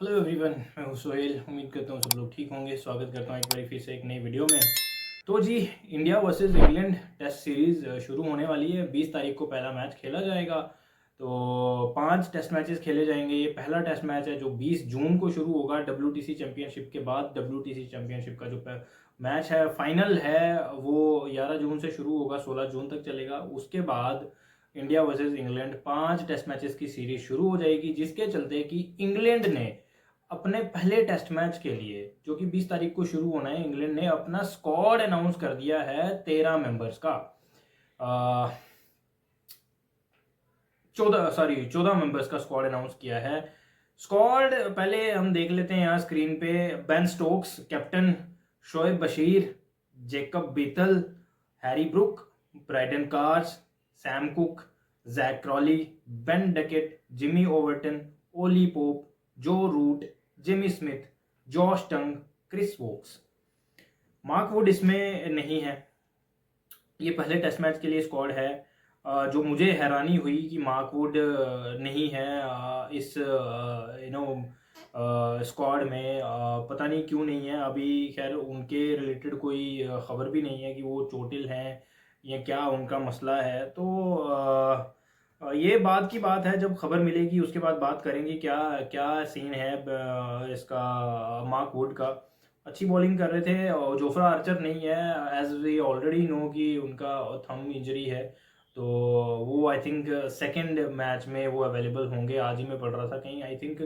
Hello everyone, मैं हूं सोहेल। उम्मीद करता हूं सब लोग ठीक होंगे। स्वागत करता हूं एक बार फिर से एक नई वीडियो में। तो जी, India versus England test series शुरू होने वाली है। 20 तारीख को पहला मैच खेला जाएगा। तो 5 टेस्ट मैचेस खेले जाएंगे। ये पहला टेस्ट मैच है जो 20 जून को शुरू होगा WTC चैंपियनशिप के बाद। WTC चैंपियनशिप का जो मैच है, फाइनल है, वो 11 जून से शुरू होगा, 16 जून तक चलेगा। उसके बाद India versus England 5 test matches की सीरीज शुरू हो जाएगी, जिसके चलते कि इंग्लैंड ने अपने पहले टेस्ट मैच के लिए, जो कि 20 तारीख को शुरू होना है, इंग्लैंड ने अपना स्क्वाड अनाउंस कर दिया है 13 मेंबर्स का। 14 मेंबर्स का स्क्वाड अनाउंस किया है। स्क्वाड पहले हम देख लेते हैं यहाँ स्क्रीन पे। Ben Stokes captain, Shoaib Bashir, Jacob Bethell, Harry Brook, Brydon Carse, Sam Cook, Zak Crawley, Ben Duckett, Jimmy Overton, Ollie Pope, Joe Root, Jimmy Smith, Josh Tongue, Chris Woakes. Mark Wood इसमें नहीं है। ये पहले टेस्ट मैच के लिए squad है। जो मुझे हैरानी हुई कि मार्क वुड नहीं है इस स्क्वाड में। पता नहीं क्यों नहीं है अभी। खैर, उनके रिलेटेड कोई खबर भी नहीं है कि वो चोटिल हैं या क्या उनका मसला है। तो ये बात की बात है, जब खबर मिलेगी उसके बाद बात करेंगे क्या क्या सीन है इसका। मार्क वुड का अच्छी बॉलिंग कर रहे थे, और जोफ्रा आर्चर नहीं है, एज वी ऑलरेडी नो कि उनका थंब इंजरी है। तो वो आई थिंक सेकंड मैच में वो अवेलेबल होंगे। आज ही मैं पढ़ रहा था कहीं, I think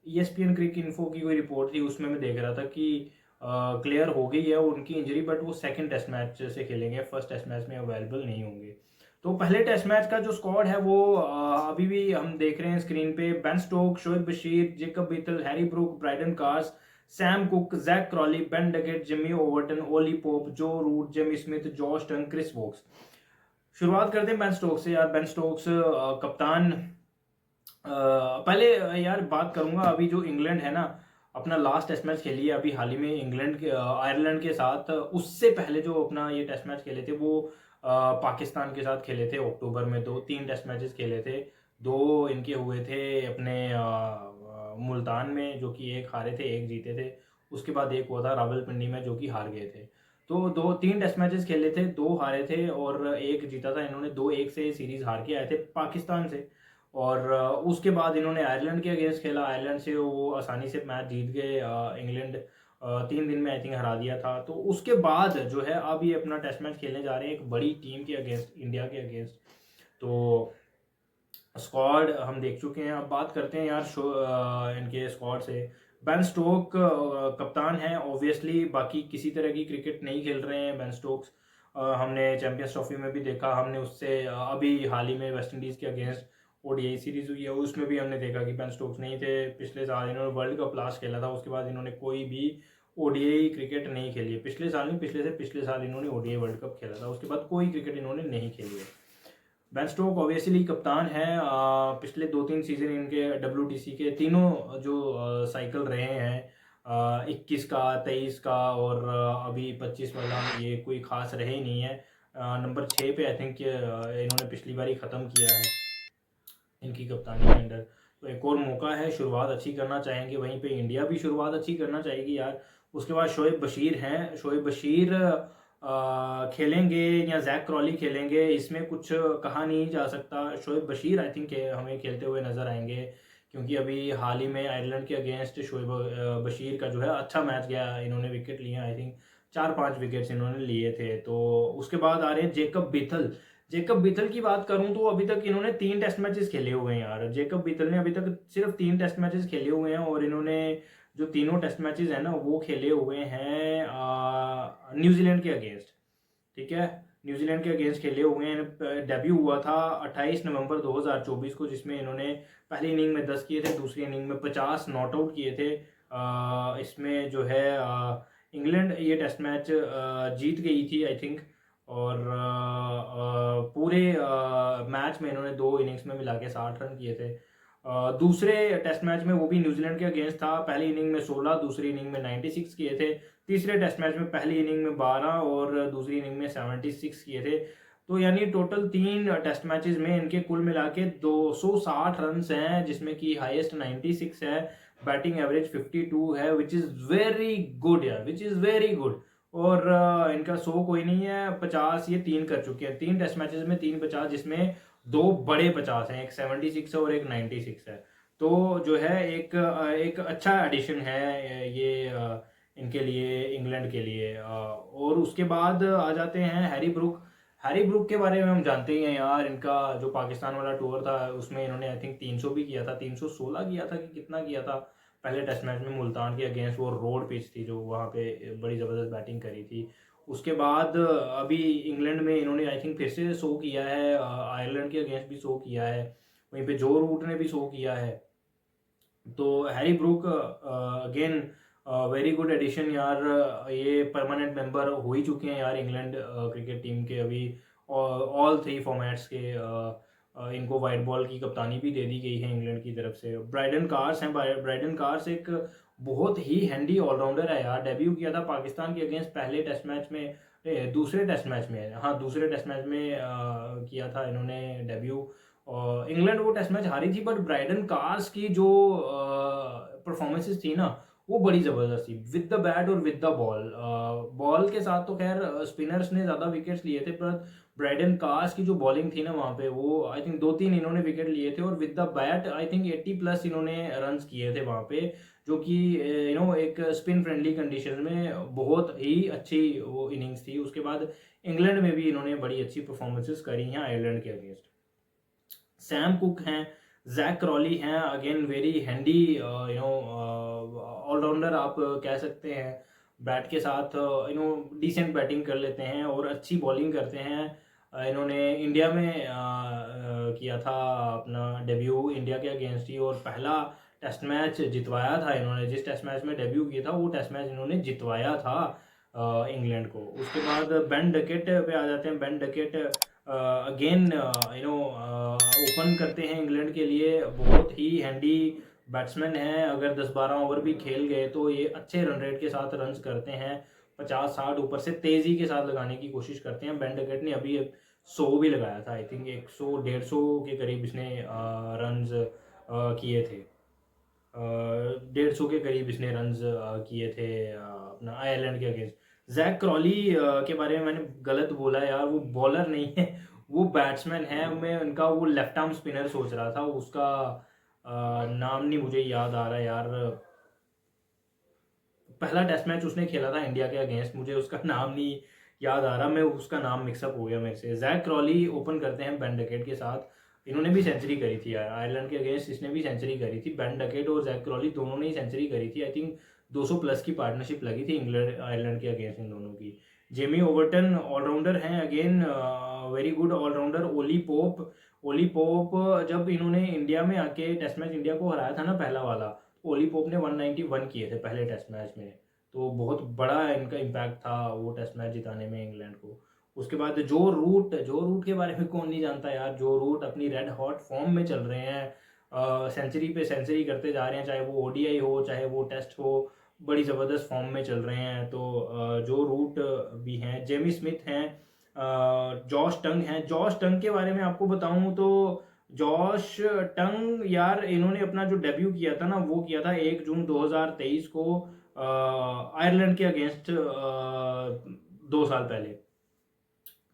ESPN Cricinfo की कोई रिपोर्ट थी, उसमें मैं देख रहा था कि क्लियर हो गई है उनकी इंजरी, बट वो सेकंड टेस्ट मैच से खेलेंगे, फर्स्ट टेस्ट मैच में अवेलेबल नहीं होंगे। तो पहले टेस्ट मैच का जो स्क्वाड है वो अभी भी हम देख रहे हैं स्क्रीन पे। Ben Stoke, Shoaib Bashir, Jacob Bethell, Harry Brook, Brydon Carse, Sam Cook, Zak Crawley, Ben Duckett, Jimmy Overton, Ollie Pope, Joe Root, Jamie Smith, Josh Tongue, Chris Woakes. शुरुआत करते हैं बेन स्टोक्स से। यार बेन स्टोक्स कप्तान। पहले यार बात करूंगा, अभी जो इंग्लैंड है ना, अपना लास्ट टेस्ट मैच खेली है अभी हाल ही में इंग्लैंड के आयरलैंड के साथ। उससे पहले जो अपना ये टेस्ट मैच खेले थे वो पाकिस्तान के साथ खेले थे अक्टूबर में। 2-3 टेस्ट मैचेस खेले थे। 2 इनके हुए थे अपने मुल्तान में, जो कि एक हारे थे एक जीते थे। उसके बाद एक हुआ था रावलपिंडी में, जो कि हार गए थे। तो 2-3 टेस्ट मैचेस खेले थे, 2 हारे थे और एक जीता था। इन्होंने 2-1 से सीरीज हार के आए थे पाकिस्तान से। और उसके बाद इन्होंने आयरलैंड के अगेंस्ट खेला। आयरलैंड से वो आसानी से मैच जीत गए। इंग्लैंड 3 दिन में आई थिंक हरा दिया था। तो उसके बाद जो है अब ये अपना टेस्ट मैच खेलने जा रहे हैं एक बड़ी टीम के अगेंस्ट, इंडिया के अगेंस्ट। तो स्क्वाड हम देख चुके हैं। अब बात करते हैं यार इनके स्क्वाड से। बेन स्टोक कप्तान है ऑब्वियसली। बाकी किसी तरह की क्रिकेट नहीं खेल रहे हैं बेन स्टोक्स। हमने चैंपियंस ट्रॉफी में भी देखा, हमने उससे अभी हाल ही में वेस्ट इंडीज़ के अगेंस्ट ODI सीरीज हुई है, उसमें भी हमने देखा कि बेन स्टोक्स नहीं थे। पिछले साल इन्होंने वर्ल्ड कप लास्ट खेला था, उसके बाद इन्होंने कोई भी ODI क्रिकेट नहीं खेली है। पिछले साल नहीं, पिछले से पिछले साल इन्होंने ODI वर्ल्ड कप खेला था, उसके बाद कोई क्रिकेट इन्होंने नहीं खेली है। बेन स्टोक ऑब्वियसली कप्तान है। पिछले 2-3 सीजन इनके WTC के तीनों जो साइकिल रहे हैं, 21 का, 23 का और अभी 25 वाला, ये कोई खास रहे ही नहीं है। नंबर 6 पे आई थिंक इन्होंने पिछली बार ही ख़त्म किया है इनकी कप्तानी के अंडर। तो एक और मौका है, शुरुआत अच्छी करना चाहेंगे, वहीं पे इंडिया भी शुरुआत अच्छी करना चाहेगी यार। उसके बाद शोएब बशीर हैं। शोएब बशीर खेलेंगे या जैक क्रॉली खेलेंगे, इसमें कुछ कहा नहीं जा सकता। शोएब बशीर आई थिंक हमें खेलते हुए नजर आएंगे, क्योंकि अभी हाल ही में आयरलैंड के अगेंस्ट शोएब बशीर का जो है अच्छा मैच गया। इन्होंने विकेट लिए, आई थिंक 4-5 विकेट्स इन्होंने लिए थे। तो उसके बाद आ रहे हैं जेकब बीथल। जेकब बीथल की बात करूं तो अभी तक इन्होंने 3 टेस्ट मैचेस खेले हुए हैं यार। जेकब बीथल ने अभी तक सिर्फ 3 टेस्ट मैचेस खेले हुए हैं, और इन्होंने जो तीनों टेस्ट मैचेस हैं ना वो खेले हुए हैं न्यूजीलैंड के अगेंस्ट। ठीक है, न्यूजीलैंड के अगेंस्ट खेले हुए हैं। डेब्यू हुआ था 28 नवंबर 2024 को, जिसमें इन्होंने पहली इनिंग में 10 किए थे, दूसरी इनिंग में 50 नॉट आउट किए थे। इसमें जो है इंग्लैंड ये टेस्ट मैच जीत गई थी आई थिंक। और पूरे मैच में इन्होंने 2 इनिंग्स में मिला के 60 रन किए थे। दूसरे टेस्ट मैच में, वो भी न्यूजीलैंड के अगेंस्ट था, पहली इनिंग में 16, दूसरी इनिंग में 96 किए थे। तीसरे टेस्ट मैच में पहली इनिंग में 12 और दूसरी इनिंग में 76 किए थे। तो यानी टोटल 3 टेस्ट मैचेस में इनके कुल मिला के 260 रन हैं, जिसमें कि हाईएस्ट 96 है, बैटिंग एवरेज 52 है, विच इज़ वेरी गुड यार, विच इज़ वेरी गुड। और इनका 100 कोई नहीं है, 50 ये 3 कर चुके हैं, 3 टेस्ट मैचेस में 3 50, जिसमें 2 बड़े 50 हैं, एक 76 है और एक 96 है। तो जो है एक अच्छा एडिशन है ये इनके लिए, इंग्लैंड के लिए। और उसके बाद आ जाते हैं हैरी ब्रूक। हैरी ब्रूक के बारे में हम जानते ही हैं यार, इनका जो पाकिस्तान वाला टूर था उसमें इन्होंने आई थिंक 300 भी किया था, 316 किया था कि कितना किया था पहले टेस्ट मैच में मुल्तान के अगेंस्ट। वो रोड पिच थी जो वहाँ पे बड़ी ज़बरदस्त बैटिंग करी थी। उसके बाद अभी इंग्लैंड में इन्होंने आई थिंक फिर से 100 किया है, आयरलैंड के अगेंस्ट भी 100 किया है, वहीं पे जो रूट ने भी 100 किया है। तो Harry Brook again very good addition यार, ये परमानेंट मेंबर हो ही चुके हैं यार इंग्लैंड क्रिकेट टीम के अभी, ऑल 3 फॉर्मेट्स के। इनको वाइट बॉल की कप्तानी भी दे दी गई है इंग्लैंड की तरफ से। ब्राइडन कार्स हैं, ब्राइडन कार्स एक बहुत ही हैंडी ऑलराउंडर है यार, डेब्यू किया था पाकिस्तान के अगेंस्ट पहले टेस्ट मैच में, दूसरे टेस्ट मैच में, हाँ दूसरे टेस्ट मैच में किया था इन्होंने डेब्यू। इंग्लैंड वो टेस्ट मैच हारी थी, बट ब्राइडन कार्स की जो परफॉर्मेंसेस थी ना वो बड़ी ज़बरदस्त थी, विद द बैट और विद द बॉल। बॉल के साथ तो खैर स्पिनर्स ने ज़्यादा विकेट्स लिए थे, पर ब्राइडन कार्स की जो बॉलिंग थी ना वहाँ पे, वो आई थिंक 2-3 इन्होंने विकेट लिए थे, और with the bat I think 80 plus इन्होंने रन्स किए थे वहाँ पे, जो कि एक स्पिन फ्रेंडली कंडीशन में बहुत ही अच्छी वो इनिंग्स थी। उसके बाद इंग्लैंड में भी इन्होंने बड़ी अच्छी परफॉर्मेंसेस करी हैं आयरलैंड के अगेंस्ट। सैम कुक हैं, जैक क्रॉली हैं, अगेन वेरी हैंडी ऑलराउंडर आप कह सकते हैं, बैट के साथ डिसेंट बैटिंग कर लेते हैं और अच्छी बॉलिंग करते हैं। इन्होंने इंडिया में किया था अपना डेब्यू इंडिया के अगेंस्ट ही, और पहला टेस्ट मैच जितवाया था इन्होंने, जिस टेस्ट मैच में डेब्यू किया था वो टेस्ट मैच इन्होंने जितवाया था इंग्लैंड को। उसके बाद बेन डकेट पे आ जाते हैं। बेन डकेट अगेन ओपन करते हैं इंग्लैंड के लिए, बहुत ही हैंडी बैट्समैन हैं, अगर 10-12 ओवर भी खेल गए तो ये अच्छे रन रेट के साथ रन्स करते हैं, 50-60 ऊपर से तेज़ी के साथ लगाने की कोशिश करते हैं। बेन डकेट ने अभी 100 भी लगाया था, आई थिंक 100-150 के करीब इसने रन्स किए थे, 150 के करीब इसने रन्स किए थे अपना आयरलैंड के अगेंस्ट। जैक क्रॉली के बारे में मैंने गलत बोला यार, वो बॉलर नहीं है, वो बैट्समैन है। मैं उनका वो लेफ्ट आर्म स्पिनर सोच रहा था, उसका नाम नहीं मुझे याद आ रहा यार। पहला टेस्ट मैच उसने खेला था इंडिया के अगेंस्ट, मुझे उसका नाम नहीं याद आ रहा, मैं उसका नाम मिक्सअप हो गया मेरे से। जैक क्रॉली ओपन करते हैं बेन डकेट के साथ, इन्होंने भी सेंचुरी करी थी यार आयरलैंड के अगेंस्ट, इसने भी सेंचुरी करी थी। बेन डकेट और जैक क्रॉली दोनों ने ही सेंचुरी करी थी, आई थिंक 200 प्लस की पार्टनरशिप लगी थी इंग्लैंड आयरलैंड के अगेंस्ट इन दोनों की। जेमी ओवर्टन ऑलराउंडर हैं, again very good allrounder. Ollie Pope जब इन्होंने इंडिया में आके टेस्ट मैच इंडिया को हराया था ना पहला वाला, ओली पोप ने 191 किए थे पहले टेस्ट मैच में, तो बहुत बड़ा इनका इम्पैक्ट था वो टेस्ट मैच जिताने में इंग्लैंड को। उसके बाद जो रूट के बारे में कौन नहीं जानता यार, जो रूट अपनी रेड हॉट फॉर्म में चल रहे हैं, सेंचुरी पे सेंचुरी करते जा रहे हैं, चाहे वो ओडीआई हो चाहे वो टेस्ट हो, बड़ी ज़बरदस्त फॉर्म में चल रहे हैं। तो जो रूट भी हैं, जेमी स्मिथ हैं, जॉश टंग हैं। जॉश टंग के बारे में आपको बताऊं तो जॉश टंग यार, इन्होंने अपना जो डेब्यू किया था ना वो किया था 1 जून 2023 को आयरलैंड के अगेंस्ट, 2 साल पहले।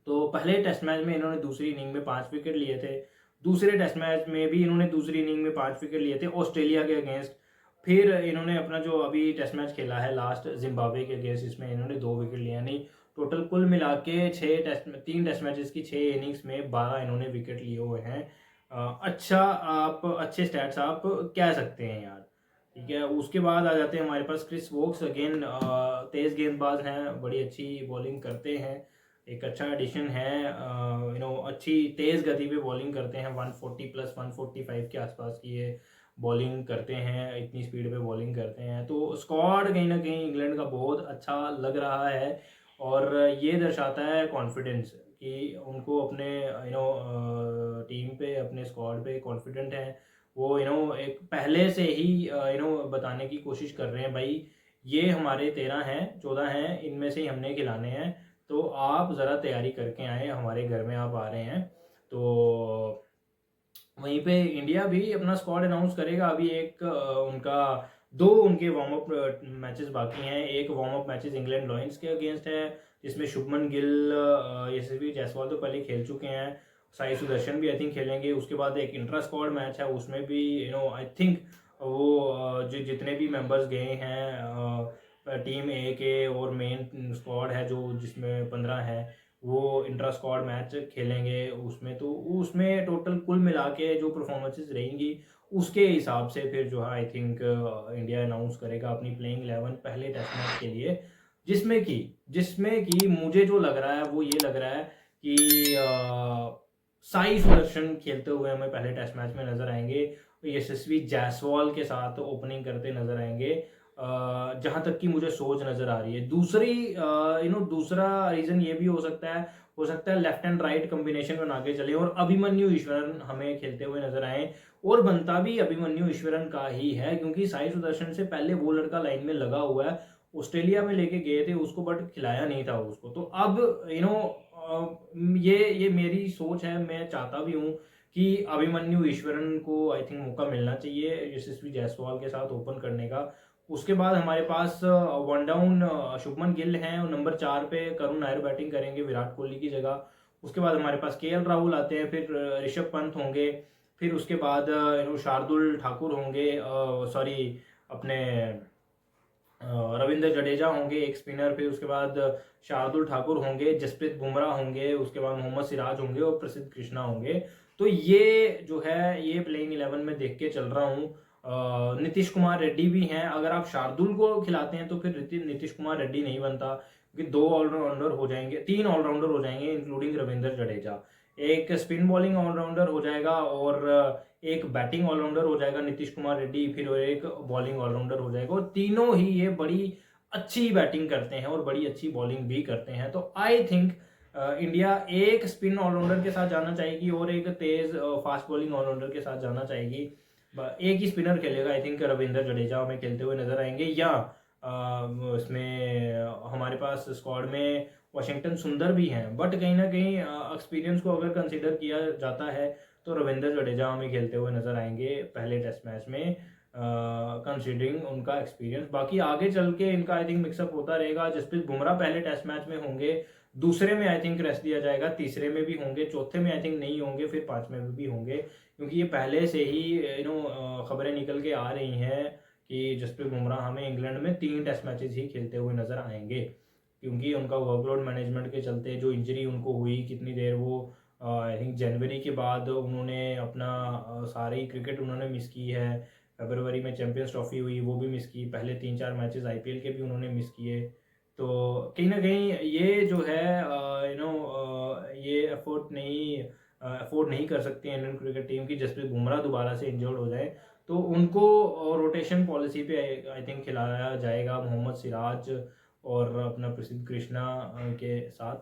तो पहले टेस्ट मैच में इन्होंने दूसरी इनिंग में 5 विकेट लिए थे, दूसरे टेस्ट मैच में भी इन्होंने दूसरी इनिंग में 5 विकेट लिए थे ऑस्ट्रेलिया के अगेंस्ट। फिर इन्होंने अपना जो अभी टेस्ट मैच खेला है लास्ट जिम्बाब्वे के अगेंस्ट, इसमें इन्होंने 2 विकेट लिए, यानी टोटल कुल मिला के 3 टेस्ट मैचेस की 6 इनिंग्स में 12 इन्होंने विकेट लिए हुए हैं। अच्छा, आप अच्छे स्टैट्स आप कह सकते हैं यार, ठीक है। उसके बाद आ जाते हैं हमारे पास क्रिस वोक्स, अगेन तेज़ गेंदबाज हैं, बड़ी अच्छी बॉलिंग करते हैं, एक अच्छा एडिशन है। अच्छी तेज़ गति पे बॉलिंग करते हैं, 140 प्लस 145 के आसपास की ये बॉलिंग करते हैं, इतनी स्पीड पे बॉलिंग करते हैं। तो स्क्वाड कहीं ना कहीं इंग्लैंड का बहुत अच्छा लग रहा है, और ये दर्शाता है कॉन्फिडेंस कि उनको अपने टीम पे, अपने स्क्वाड पे कॉन्फिडेंट हैं वो। एक पहले से ही बताने की कोशिश कर रहे हैं भाई, ये हमारे 13 हैं 14 हैं, इनमें से ही हमने खिलाने हैं, तो आप ज़रा तैयारी करके आए, हमारे घर में आप आ रहे हैं। तो वहीं पे इंडिया भी अपना स्क्वाड अनाउंस करेगा। अभी एक उनका 2 उनके वार्म अप मैचेस बाकी हैं। एक warm up matches England lions के अगेंस्ट है, जिसमें शुभमन गिल, यशस्वी जायसवाल तो पहले खेल चुके हैं, साई सुदर्शन भी आई थिंक खेलेंगे। उसके बाद एक इंट्रा स्क्वाड मैच है, उसमें भी आई थिंक वो जो जितने भी मेंबर्स गए हैं टीम ए के और मेन स्क्वाड है जो जिसमें 15 है, वो इंट्रा स्क्वाड मैच खेलेंगे उसमें। तो उसमें टोटल कुल मिला के जो परफॉर्मेंसेस रहेंगी उसके हिसाब से फिर जो है आई थिंक इंडिया अनाउंस करेगा अपनी प्लेइंग 11 पहले टेस्ट मैच के लिए, जिसमें कि मुझे जो लग रहा है वो ये लग रहा है कि साई सुदर्शन खेलते हुए हमें पहले टेस्ट मैच में नजर आएंगे, यशस्वी जायसवाल के साथ ओपनिंग करते नजर आएंगे, जहां तक कि मुझे सोच नजर आ रही है। दूसरा रीजन ये भी हो सकता है लेफ्ट एंड राइट कॉम्बिनेशन बना के चले और अभिमन्यु ईश्वरन हमें खेलते हुए नजर आए, और बनता भी अभिमन्यु ईश्वरन का ही है, क्योंकि साई सुदर्शन से पहले वो लड़का लाइन में लगा हुआ है। ऑस्ट्रेलिया में लेके गए थे उसको, बट खिलाया नहीं था उसको। तो अब ये मेरी सोच है, मैं चाहता भी हूँ कि अभिमन्यु ईश्वरन को आई थिंक मौका मिलना चाहिए यशस्वी जायसवाल के साथ ओपन करने का। उसके बाद हमारे पास वन डाउन शुभमन गिल हैं, और नंबर 4 पे करुण नायर बैटिंग करेंगे विराट कोहली की जगह। उसके बाद हमारे पास केएल राहुल आते हैं, फिर ऋषभ पंत होंगे, फिर उसके बाद शार्दुल ठाकुर होंगे, सॉरी अपने रविंद्र जडेजा होंगे एक स्पिनर, फिर उसके बाद शार्दुल ठाकुर होंगे, जसप्रीत बुमराह होंगे, उसके बाद मोहम्मद सिराज होंगे और प्रसिद्ध कृष्णा होंगे। तो ये जो है ये प्लेइंग 11 में देख के चल रहा हूँ। नीतीश कुमार रेड्डी भी हैं, अगर आप शार्दुल को खिलाते हैं तो फिर नीतीश कुमार रेड्डी नहीं बनता, क्योंकि 2 ऑलराउंडर हो जाएंगे, 3 ऑलराउंडर हो जाएंगे इंक्लूडिंग रविंद्र जडेजा। एक स्पिन बॉलिंग ऑलराउंडर हो जाएगा और एक बैटिंग ऑलराउंडर हो जाएगा नीतीश कुमार रेड्डी, फिर एक बॉलिंग ऑलराउंडर हो जाएगा, और तीनों ही ये बड़ी अच्छी बैटिंग करते हैं और बड़ी अच्छी बॉलिंग भी करते हैं। तो आई थिंक इंडिया एक स्पिन ऑलराउंडर के साथ जाना चाहेगी और एक तेज फास्ट बॉलिंग ऑलराउंडर के साथ जाना चाहेगी। एक ही स्पिनर खेलेगा, आई थिंक रविंद्र जडेजा हमें खेलते हुए नजर आएंगे, या इसमें हमारे पास स्क्वाड में वाशिंगटन सुंदर भी हैं, बट कहीं ना कहीं एक्सपीरियंस को अगर कंसीडर किया जाता है तो रविंद्र जडेजा हमें खेलते हुए नजर आएंगे पहले टेस्ट मैच में, कंसीडरिंग उनका एक्सपीरियंस। बाकी आगे चल के इनका आई थिंक मिक्सअप होता रहेगा। जसप्रीत बुमराह पहले टेस्ट मैच में होंगे, दूसरे में आई थिंक रेस्ट दिया जाएगा, तीसरे में भी होंगे, चौथे में आई थिंक नहीं होंगे, फिर 5वें में भी होंगे, क्योंकि ये पहले से ही खबरें निकल के आ रही हैं कि जसप्रीत बुमराह हमें इंग्लैंड में 3 टेस्ट मैचेस ही खेलते हुए नजर आएंगे, क्योंकि उनका वर्कलोड मैनेजमेंट के चलते जो इंजरी उनको हुई, कितनी देर वो आई थिंक जनवरी के बाद उन्होंने अपना सारी क्रिकेट उन्होंने मिस की है। फरवरी में चैंपियंस ट्रॉफी हुई वो भी मिस की, पहले 3-4 मैचेस आईपीएल के भी उन्होंने मिस किए। तो कहीं ना कहीं ये जो है ये अफोर्ड नहीं कर सकती है इंडियन क्रिकेट टीम की जसप्रीत बुमराह दोबारा से इंजर्ड हो जाए। तो उनको रोटेशन पॉलिसी पे आई थिंक खिलाया जाएगा मोहम्मद सिराज और अपना प्रसिद्ध कृष्णा के साथ।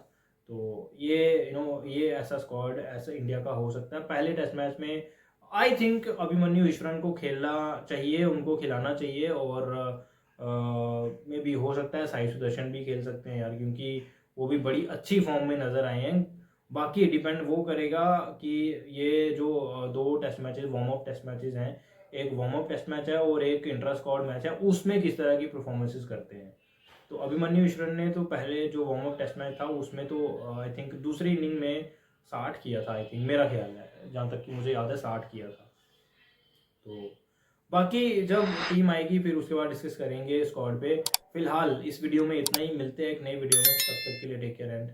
तो ये ऐसा स्क्वाड ऐसा इंडिया का हो सकता है पहले टेस्ट मैच में। आई थिंक अभिमन्यु ईश्वरन को खेलना चाहिए, उनको खिलाना चाहिए, और मे भी हो सकता है साई सुदर्शन भी खेल सकते हैं यार, क्योंकि वो भी बड़ी अच्छी फॉर्म में नजर आए हैं। बाकी डिपेंड वो करेगा कि ये जो 2 test matches warm up test matches हैं, एक वार्म अप टेस्ट मैच है और एक इंट्रा स्क्वाड मैच है, उसमें किस तरह की परफॉर्मेंसेस करते हैं। तो अभिमन्यु ईश्वरन ने तो पहले जो वार्म अप टेस्ट मैच था उसमें तो आई थिंक दूसरी इनिंग में 60 किया था, आई थिंक मेरा ख्याल है, जहाँ तक कि मुझे याद है 60 किया था। तो बाकी जब टीम आएगी फिर उसके बाद डिस्कस करेंगे स्क्वाड पे। फिलहाल इस वीडियो में इतना ही, मिलते हैं एक नई वीडियो में, तब तक के लिए टेक केयर एंड